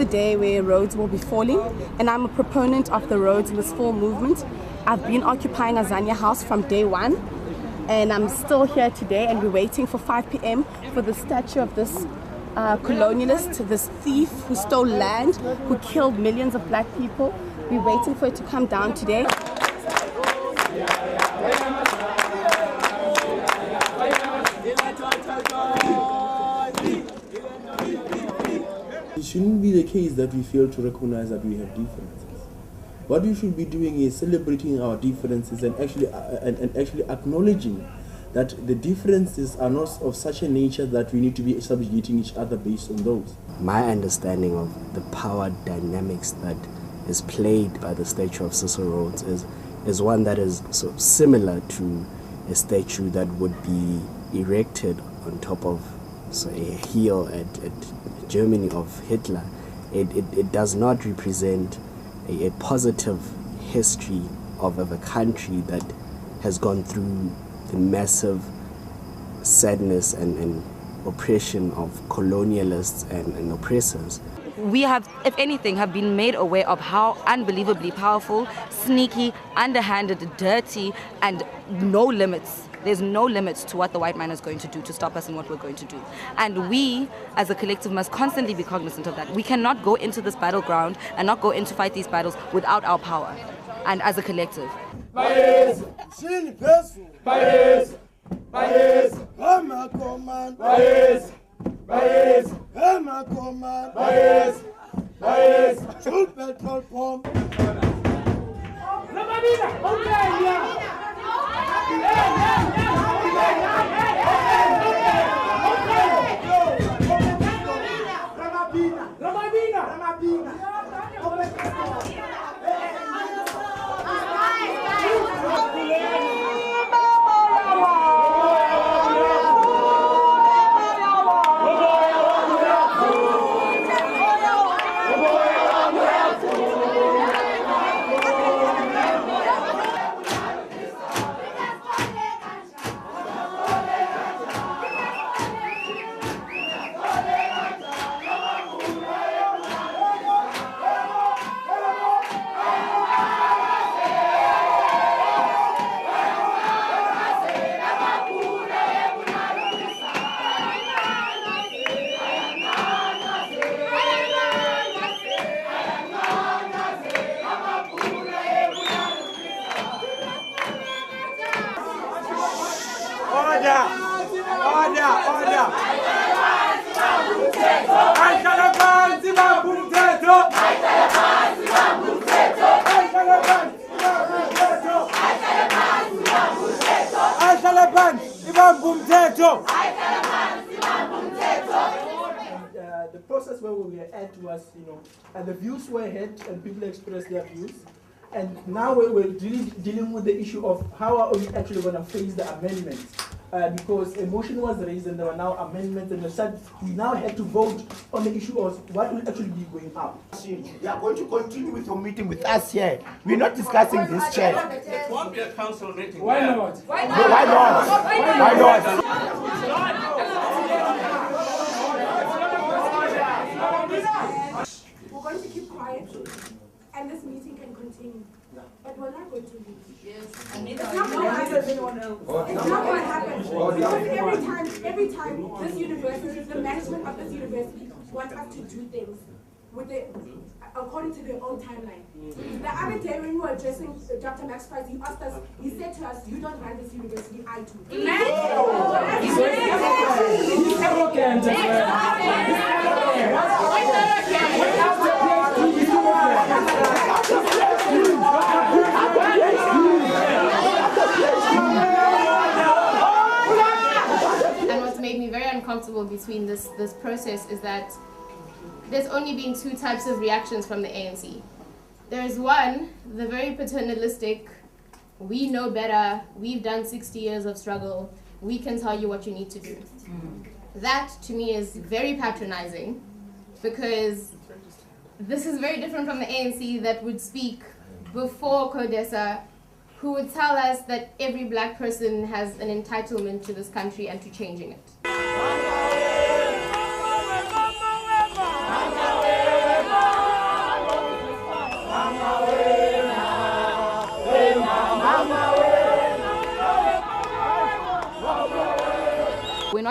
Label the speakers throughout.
Speaker 1: the day where roads will be falling, and I'm a proponent of the Roads Must Fall movement. I've been occupying Azania House from day one, and I'm still here today, and we're waiting for 5 p.m. for the statue of this colonialist, this thief who stole land, who killed millions of black people. We're waiting for it to come down today.
Speaker 2: It shouldn't be the case that we fail to recognize that we have differences. What we should be doing is celebrating our differences and actually acknowledging that the differences are not of such a nature that we need to be subjugating each other based on those.
Speaker 3: My understanding of the power dynamics that is played by the statue of Cecil Rhodes is one that is sort of similar to a statue that would be erected on top of a hill at Germany of Hitler. It does not represent a positive history of a country that has gone through the massive sadness and oppression of colonialists and oppressors.
Speaker 4: We have, if anything, have been made aware of how unbelievably powerful, sneaky, underhanded, dirty, and no limits. There's no limits to what the white man is going to do to stop us in what we're going to do. And we, as a collective, must constantly be cognizant of that. We cannot go into this battleground and not go in to fight these battles without our power, and as a collective.
Speaker 5: The process where we were at was, and the views were heard and people expressed their views. And now we're really dealing with the issue of how are we actually going to face the amendments. Because a motion was raised and there were now amendments, and we now had to vote on the issue of what will actually be going out.
Speaker 6: You are going to continue with your meeting with us here. We're not discussing this chair.
Speaker 7: It won't be a council meeting.
Speaker 5: Why not?
Speaker 6: Why not? Why not?
Speaker 8: We're going to keep quiet, and this meeting can continue. But we're not going to leave. Yes. It's not going to happen. It's not going to happen. Because every time this university, the management of this university wants us to do things according to their own timeline. The other day when we were addressing Dr. Max Price, he asked us, he said to us, you don't run this university, I do.
Speaker 9: And what's made me very uncomfortable between this process is that there's only been two types of reactions from the ANC. There's one, the very paternalistic, we know better, we've done 60 years of struggle, we can tell you what you need to do. That, to me, is very patronizing, because this is very different from the ANC that would speak before CODESA, who would tell us that every black person has an entitlement to this country and to changing it.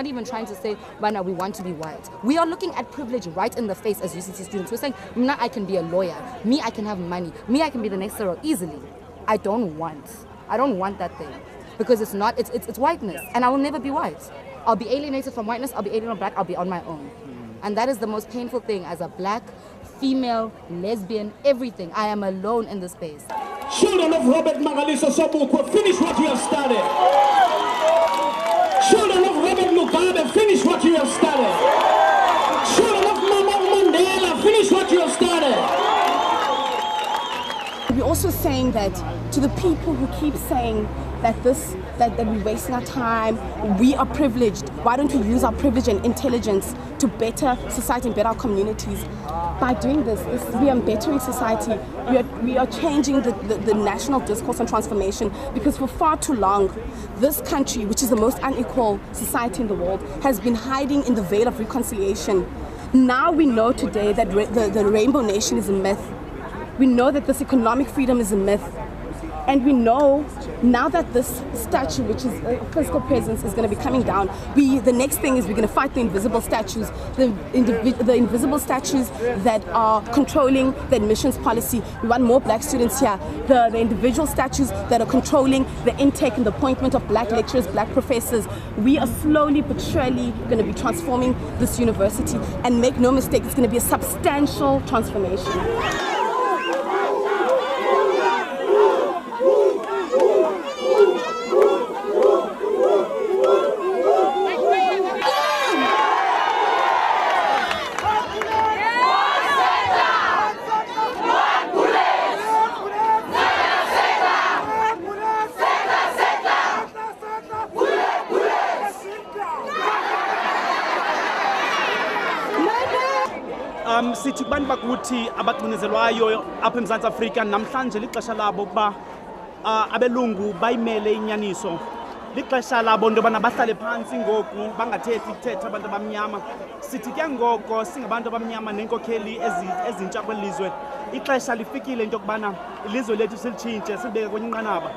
Speaker 4: not even trying to say, Bana, we want to be white. We are looking at privilege right in the face as UCT students. We're saying, Mna, I can be a lawyer. Me, I can have money. Me, I can be the next Cyril easily. I don't want that thing. Because it's not, it's whiteness. And I will never be white. I'll be alienated from whiteness, I'll be alienated black, I'll be on my own. And that is the most painful thing as a black, female, lesbian, everything. I am alone in this space.
Speaker 10: Children of Robert Magaliso Sobukwe, finish what you have started. Children of Robert Mugabe, finish what you have started. Children of Mama Mandela, finish what you have started.
Speaker 1: We're also saying that to the people who keep saying that we're wasting our time, we are privileged. Why don't we use our privilege and intelligence to better society and better our communities? By doing this, we are bettering society. We are changing the national discourse on transformation, because for far too long, this country, which is the most unequal society in the world, has been hiding in the veil of reconciliation. Now we know today that the Rainbow Nation is a myth. We know that this economic freedom is a myth. And we know now that this statue, which is a physical presence, is going to be coming down, the next thing is we're going to fight the invisible statues, the invisible statues that are controlling the admissions policy. We want more black students here. The individual statues that are controlling the intake and the appointment of black lecturers, black professors. We are slowly but surely going to be transforming this university. And make no mistake, it's going to be a substantial transformation.
Speaker 10: Sithi kubantu bakuthi abacinezelwayo apha eMzantsi Afrika namhlanje lixesha labo kuba abelungu bayimele inyaniso. Lixesha labo into yobana bahlale phantsi ngoku bangathethi kuthetha abantu abamnyama. Sithi ke ngoko singabantu abamnyama neenkokheli ezintsha kweli lizwe, ixesha lifikile into yokubana ilizwe lethu silitshintshe silibeke kwenye inqanaba.